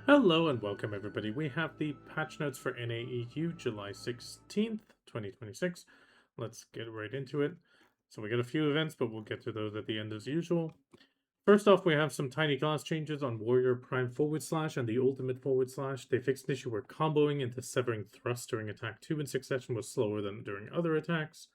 Hello and welcome everybody. We have the patch notes for NAEU July 16th, 2026. Let's get right into it. So we got a few events, but we'll get to those at the end as usual. First off, we have some tiny class changes on Warrior Prime / and the Ultimate / They fixed an issue where comboing into Severing Thrust during attack 2 in succession was slower than during other attacks.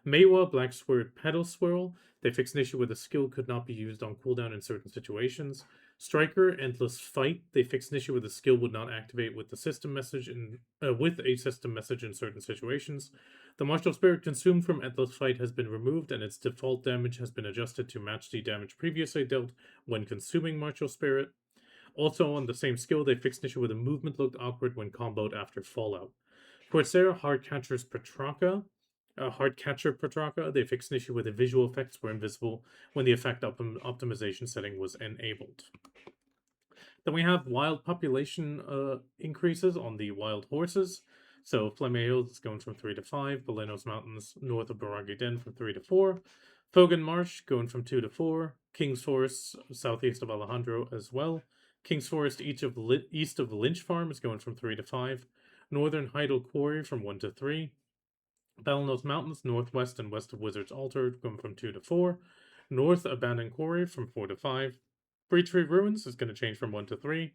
Meiwa Black Sword Pedal Swirl. They fixed an issue where the skill could not be used on cooldown in certain situations. Striker Endless Fight. They fixed an issue where the skill would not activate with a system message in certain situations. The Martial Spirit consumed from Endless Fight has been removed, and its default damage has been adjusted to match the damage previously dealt when consuming Martial Spirit. Also, on the same skill, they fixed an issue where the movement looked awkward when comboed after Fallout. Corsair Hardcatcher's Petrarca. Hardcatcher Petrarca, they fixed an issue where the visual effects were invisible when the effect optimization setting was enabled. Then we have wild population increases on the wild horses. So Fleming Hills is going from 3 to 5, Balenos Mountains north of Barangay Den from 3 to 4, Fogan Marsh going from 2 to 4, King's Forest southeast of Alejandro as well, King's Forest east of Lynch Farm is going from 3 to 5, Northern Heidel Quarry from 1 to 3, Balenos Mountains northwest and west of Wizard's Altar going from 2 to 4, North Abandoned Quarry from 4 to 5, Breachtree Ruins is going to change from 1 to 3,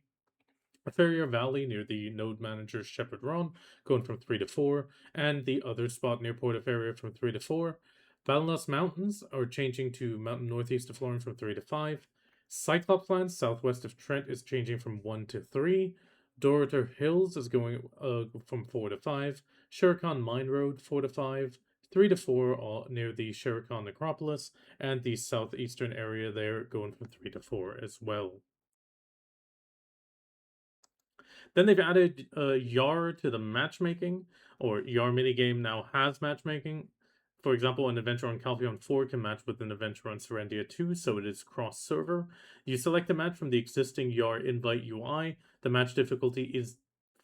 Ferrier Valley near the node manager's Shepherd Ron going from 3 to 4, and the other spot near Port of Area from 3 to 4. Balenos Mountains are changing to mountain northeast of Florence from 3 to 5. Cyclops Lands southwest of Trent is changing from 1 to 3. Dorter Hills is going from 4 to 5. Shurikan Mine Road 4 to 5. 3 to 4 near the Shurikan Necropolis, and the southeastern area there going from 3 to 4 as well. Then they've added Yar to the matchmaking, or Yar minigame now has matchmaking. For example, an adventure on Calpheon 4 can match with an adventure on Serendia 2, so it is cross-server. You select a match from the existing Yar invite UI. The match difficulty is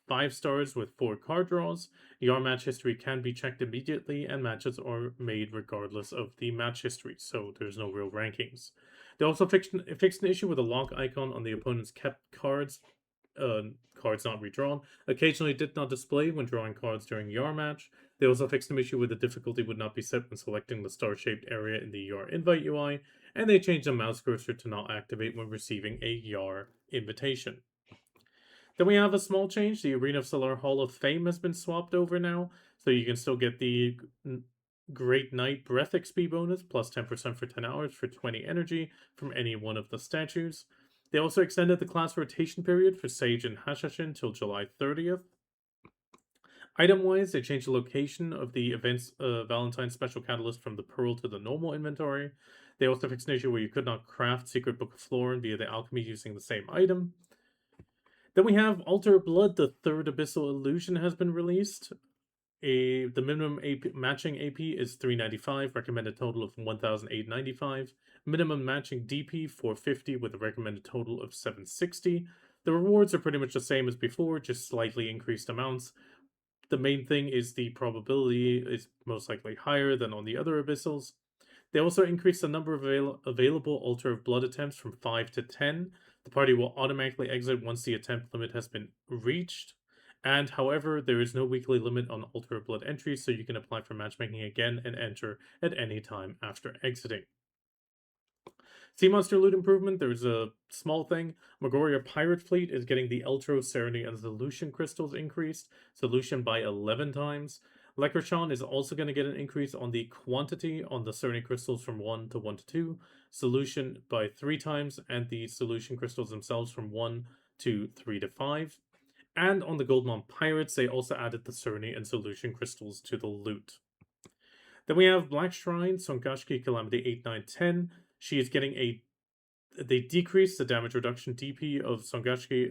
5 stars with 4 card draws. Yar match history can be checked immediately, and matches are made regardless of the match history, so there's no real rankings. They also fixed an issue with a lock icon on the opponent's kept cards cards not redrawn, occasionally did not display when drawing cards during Yar match. They also fixed an issue where the difficulty would not be set when selecting the star-shaped area in the Yar invite UI, and they changed the mouse cursor to not activate when receiving a Yar invitation. Then we have a small change. The Arena of Solare Hall of Fame has been swapped over now, so you can still get the Great Knight Breath XP bonus, plus 10% for 10 hours for 20 energy from any one of the statues. They also extended the class rotation period for Sage and Hashashin till July 30th. Item-wise, they changed the location of the event's Valentine's Special Catalyst from the Pearl to the normal inventory. They also fixed an issue where you could not craft Secret Book of Florin via the alchemy using the same item. Then we have Altar Blood, the third Abyssal Illusion has been released. The minimum matching AP is 395, recommended total of 1,895. Minimum matching DP 450 with a recommended total of 760. The rewards are pretty much the same as before, just slightly increased amounts. The main thing is the probability is most likely higher than on the other abyssals. They also increased the number of available Altar of Blood attempts from 5 to 10. The party will automatically exit once the attempt limit has been reached. And however, there is no weekly limit on Altar of Blood entries, so you can apply for matchmaking again and enter at any time after exiting. Sea Monster loot improvement, there's a small thing. Magoria Pirate Fleet is getting the Eltro, Serenity, and Solution crystals increased. Solution by 11 times. Lekrashan is also going to get an increase on the quantity on the Serenity crystals from 1 to 1 to 2. Solution by 3 times, and the Solution crystals themselves from 1 to 3 to 5. And on the Goldmon Pirates, they also added the Serenity and Solution crystals to the loot. Then we have Black Shrine, Songakshi, Calamity 8, 9, 10. She is getting they decreased the damage reduction DP of Songakshi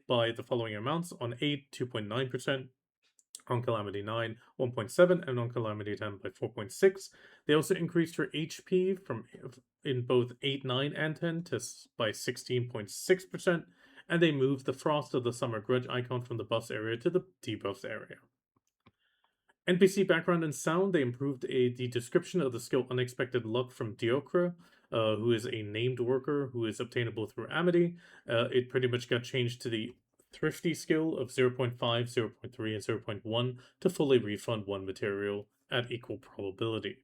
by the following amounts. On 8, 2.9%. On Calamity 9, 1.7, and on Calamity 10 by 4.6. They also increased her HP in both 8, 9, and 10 by 16.6%. And they moved the Frost of the Summer Grudge icon from the buffs area to the debuffs area. NPC background and sound, they improved the description of the skill Unexpected Luck from Diokra. who is a named worker who is obtainable through Amity. It pretty much got changed to the thrifty skill of 0.5, 0.3, and 0.1 to fully refund one material at equal probability.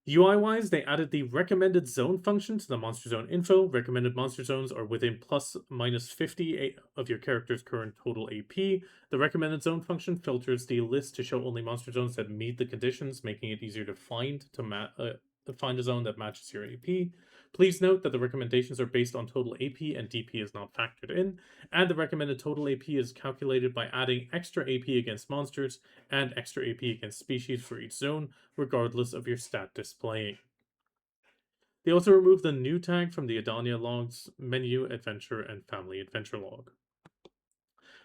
UI-wise, they added the recommended zone function to the monster zone info. Recommended monster zones are within plus minus 50 of your character's current total AP. The recommended zone function filters the list to show only monster zones that meet the conditions, making it easier to find a zone that matches your AP. Please note that the recommendations are based on total AP and DP is not factored in, and the recommended total AP is calculated by adding extra AP against monsters and extra AP against species for each zone, regardless of your stat displaying. They also removed the new tag from the Adania logs menu, adventure, and family adventure log.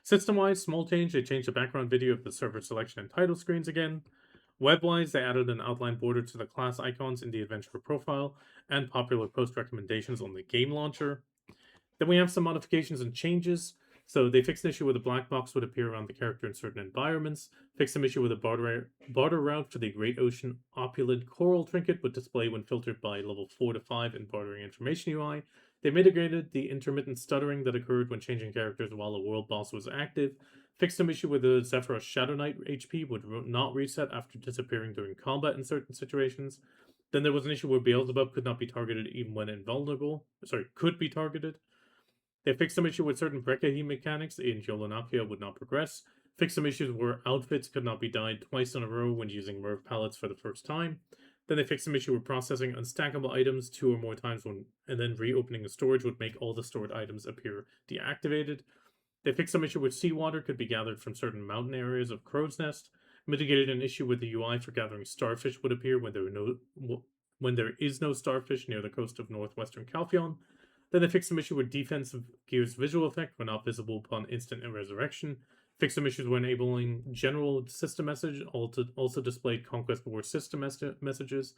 System-wise, small change, they changed the background video of the server selection and title screens again. Web-wise, they added an outline border to the class icons in the adventure profile and popular post recommendations on the game launcher. Then we have some modifications and changes. So they fixed an issue where the black box would appear around the character in certain environments, fixed some issue with the barter route for the Great Ocean Opulent Coral Trinket would display when filtered by level 4 to 5 in Bartering Information UI. They mitigated the intermittent stuttering that occurred when changing characters while a world boss was active, fixed some issue with the Zephyros Shadow Knight HP would not reset after disappearing during combat in certain situations. Then there was an issue where Beelzebub could not be targeted even when invulnerable. Could be targeted. They fixed some issue with certain Brekkahi mechanics in Jolanakia would not progress. Fixed some issues where outfits could not be dyed twice in a row when using Merv pallets for the first time. Then they fixed some issue with processing unstackable items 2 or more times and then reopening the storage would make all the stored items appear deactivated. They fixed some issue with seawater could be gathered from certain mountain areas of Crow's Nest. Mitigated an issue with the UI for gathering starfish would appear when there is no starfish near the coast of northwestern Calphion. Then they fixed some issue with defensive gear's visual effect when not visible upon instant resurrection. Fixed some issues when enabling general system message, also displayed Conquest War system messages.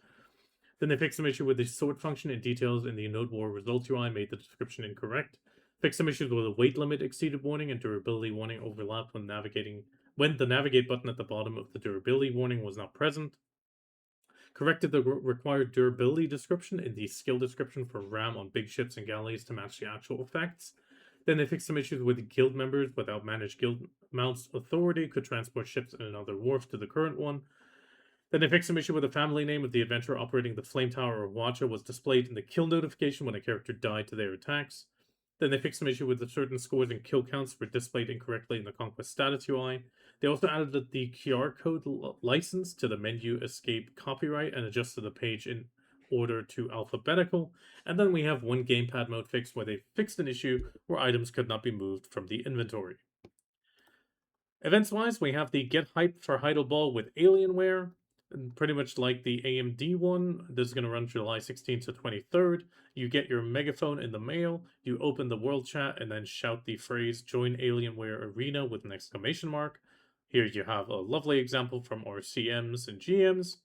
Then they fixed some issue with the sort function and details in the Node War results UI made the description incorrect. Fixed some issues with the weight limit exceeded warning and durability warning overlapped when the navigate button at the bottom of the durability warning was not present. Corrected the required durability description in the skill description for RAM on big ships and galleys to match the actual effects. Then they fixed some issues with the guild members without managed guild mounts authority could transport ships in another wharf to the current one. Then they fixed some issue with the family name of the adventurer operating the Flame Tower or Watcher was displayed in the kill notification when a character died to their attacks. Then they fixed some issue with the certain scores and kill counts were displayed incorrectly in the Conquest status UI. They also added the QR code license to the menu escape copyright and adjusted the page in order to alphabetical. And then we have one gamepad mode fix where they fixed an issue where items could not be moved from the inventory. Events-wise, we have the Get Hyped for Heidel Ball with Alienware. Pretty much like the AMD one. This is going to run July 16th to 23rd. You get your megaphone in the mail, you open the world chat, and then shout the phrase, "Join Alienware Arena" with an exclamation mark. Here you have a lovely example from our CMs and GMs.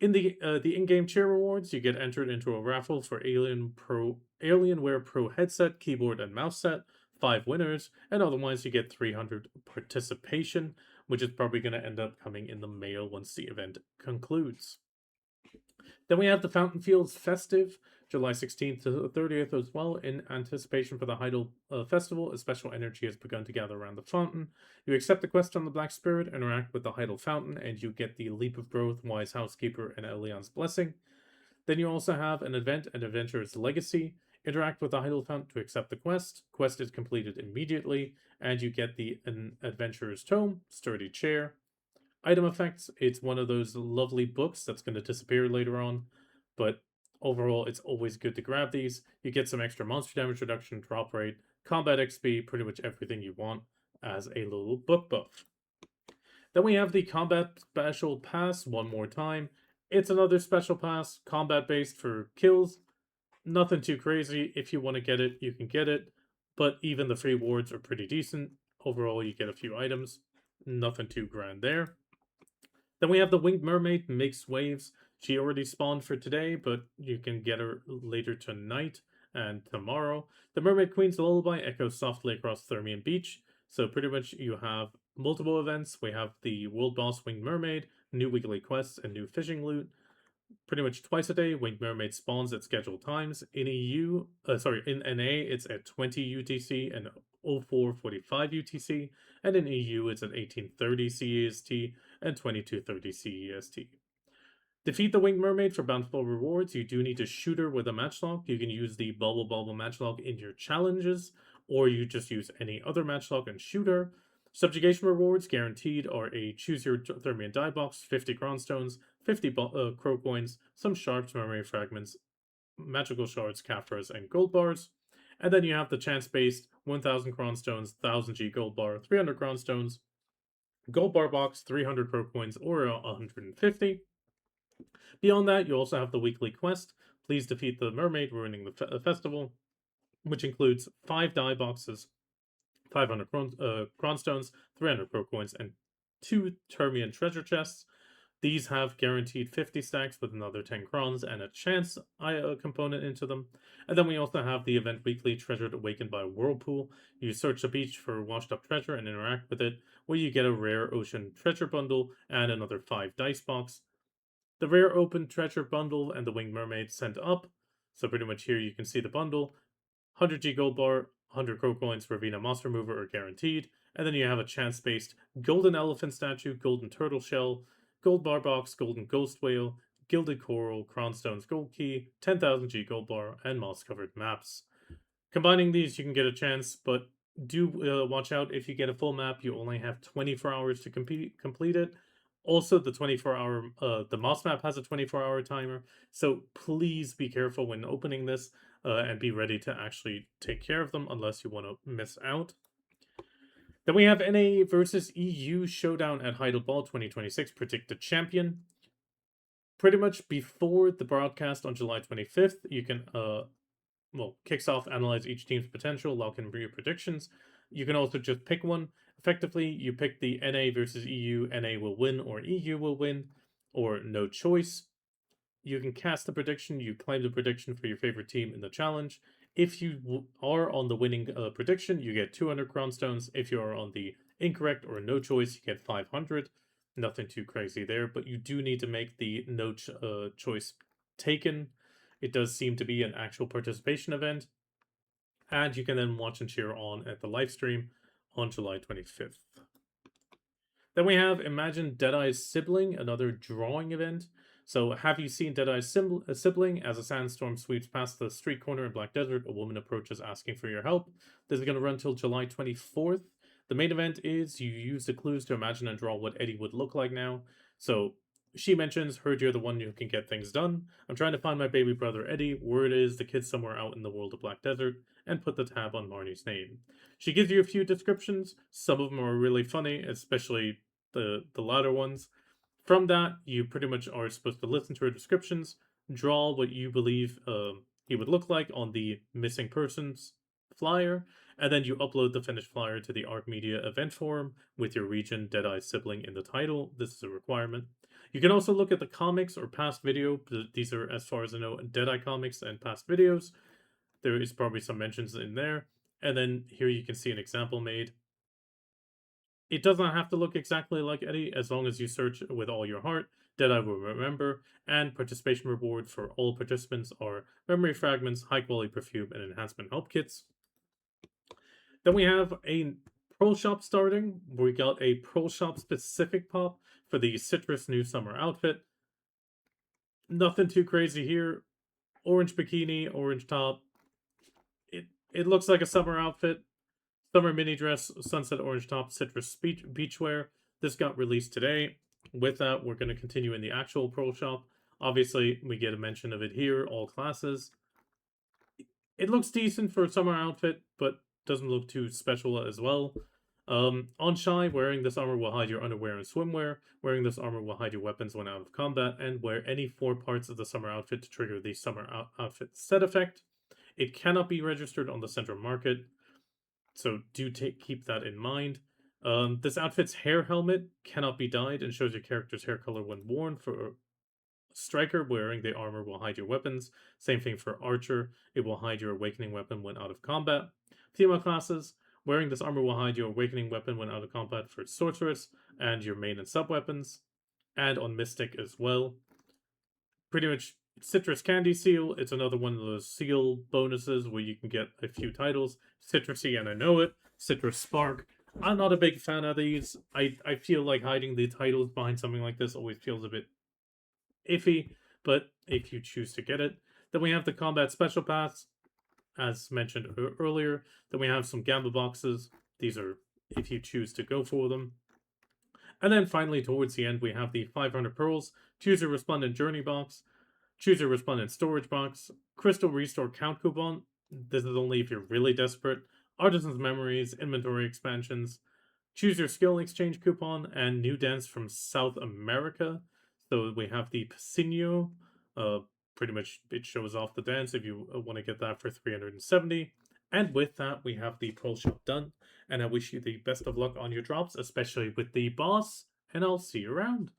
In the in-game cheer rewards, you get entered into a raffle for Alienware Pro headset, keyboard, and mouse set. 5 winners, and otherwise you get 300 participation, which is probably going to end up coming in the mail once the event concludes. Then we have the Fountain Fields Festive, July 16th to 30th as well. In anticipation for the Heidel Festival, a special energy has begun to gather around the fountain. You accept the quest on the Black Spirit, interact with the Heidel Fountain, and you get the Leap of Growth, Wise Housekeeper, and Elian's Blessing. Then you also have an event, an Adventurer's Legacy. Interact with the Heidel Fountain to accept the quest. Quest is completed immediately, and you get an Adventurer's Tome, Sturdy Chair. Item effects, it's one of those lovely books that's going to disappear later on, but overall it's always good to grab these. You get some extra monster damage reduction, drop rate, combat XP, pretty much everything you want as a little book buff. Then we have the Combat Special Pass one more time. It's another special pass, combat based for kills. Nothing too crazy. If you want to get it, you can get it. But even the free wards are pretty decent. Overall, you get a few items. Nothing too grand there. Then we have the Winged Mermaid Makes Waves. She already spawned for today, but you can get her later tonight and tomorrow. The Mermaid Queen's Lullaby echoes softly across Thermian Beach. So pretty much you have multiple events. We have the World Boss Winged Mermaid, new weekly quests, and new fishing loot. pretty much twice a day. Winged Mermaid spawns at scheduled times. In in NA, it's at 20 UTC and 0445 UTC, and in EU, it's at 1830 CEST and 2230 CEST. Defeat the Winged Mermaid for bountiful rewards. You do need to shoot her with a matchlock. You can use the Bubble matchlock in your challenges, or you just use any other matchlock and shoot her. Subjugation rewards guaranteed are a choose your Thermian die box, 50 Cronstones, 50 Crow coins, some sharps, memory fragments, magical shards, Caphras, and gold bars. And then you have the chance based 1000 Cronstones, 1000 G gold bar, 300 Cronstones, gold bar box, 300 Crow coins, or 150. Beyond that, you also have the weekly quest. Please defeat the mermaid, ruining the festival, which includes 5 die boxes, 500 Cronstones, 300 Pro coins, and 2 Termian treasure chests. These have guaranteed 50 stacks with another 10 crons and a chance component into them. And then we also have the event weekly Treasured Awakened by Whirlpool. You search the beach for washed up treasure and interact with it, where you get a rare ocean treasure bundle and another 5 dice box. The rare open treasure bundle and the winged mermaid sent up. So pretty much here you can see the bundle. 100G gold bar, 100 crow coins for Vina Monster Mover are guaranteed. And then you have a chance-based golden elephant statue, golden turtle shell, gold bar box, golden ghost whale, gilded coral, Cronstones gold key, 10,000G gold bar, and moss-covered maps. Combining these, you can get a chance, but do watch out. If you get a full map, you only have 24 hours to complete it. Also, the 24-hour, the moss map has a 24-hour timer, so please be careful when opening this and be ready to actually take care of them unless you want to miss out. Then we have NA versus EU Showdown at Heidel Ball 2026, Predict the Champion. Pretty much before the broadcast on July 25th, you can, kicks off, analyze each team's potential, lock in your predictions. You can also just pick one. Effectively, you pick the NA versus EU, NA will win or EU will win, or no choice. You can cast the prediction, you claim the prediction for your favorite team in the challenge. If you are on the winning prediction, you get 200 Cronstones. If you are on the incorrect or no choice, you get 500. Nothing too crazy there, but you do need to make the no choice taken. It does seem to be an actual participation event. And you can then watch and cheer on at the live stream on July 25th. Then we have Imagine Deadeye's Sibling, another drawing event. So, have you seen Deadeye's Sibling? As a sandstorm sweeps past the street corner in Black Desert, a woman approaches asking for your help. This is going to run till July 24th. The main event is you use the clues to imagine and draw what Eddie would look like now. So, she mentions, heard you're the one who can get things done. I'm trying to find my baby brother Eddie. Word is the kid's somewhere out in the world of Black Desert, and put the tab on Marnie's name. She gives you a few descriptions. Some of them are really funny, especially the latter ones. From that, you pretty much are supposed to listen to her descriptions, draw what you believe he would look like on the missing persons flyer, and then you upload the finished flyer to the Arc Media event forum with your region Deadeye Sibling in the title. This is a requirement. You can also look at the comics or past video. These are, as far as I know, Deadeye comics and past videos. There is probably some mentions in there. And then here you can see an example made. It does not have to look exactly like Eddie, as long as you search with all your heart. Deadeye will remember, and participation reward for all participants are memory fragments, high quality perfume, and enhancement help kits. Then we have a Pearl Shop starting. We got a Pearl Shop specific pop for the Citrus New Summer outfit. Nothing too crazy here. Orange bikini, orange top. It looks like a summer outfit. Summer mini dress, sunset orange top, citrus beachwear. This got released today. With that, we're going to continue in the actual Pearl Shop. Obviously, we get a mention of it here, all classes. It looks decent for a summer outfit, but doesn't look too special as well. On Shy, wearing this armor will hide your underwear and swimwear. Wearing this armor will hide your weapons when out of combat, and wear any 4 parts of the summer outfit to trigger the summer outfit set effect. It cannot be registered on the central market, so do keep that in mind. This outfit's hair helmet cannot be dyed and shows your character's hair color when worn. For Striker, wearing the armor will hide your weapons. Same thing for Archer, it will hide your awakening weapon when out of combat. Female classes, wearing this armor will hide your awakening weapon when out of combat for Sorceress and your main and sub weapons. And on Mystic as well. pretty much Citrus Candy Seal. It's another one of those seal bonuses where you can get a few titles. Citrusy, and I know it. Citrus Spark. I'm not a big fan of these. I feel like hiding the titles behind something like this always feels a bit iffy, but if you choose to get it. Then we have the Combat Special Pass, as mentioned earlier. Then we have some Gamma Boxes. These are if you choose to go for them. And then finally, towards the end, we have the 500 Pearls, Choose a Resplendent Journey Box, Choose a Resplendent Storage Box, Crystal Restore Count Coupon. This is only if you're really desperate. Artisan's Memories, Inventory Expansions, Choose Your Skill Exchange Coupon, and New Dance from South America. So we have the Piscino. Pretty much it shows off the dance if you want to get that for 370. And with that, we have the Pearl Shop done. And I wish you the best of luck on your drops, especially with the boss. And I'll see you around.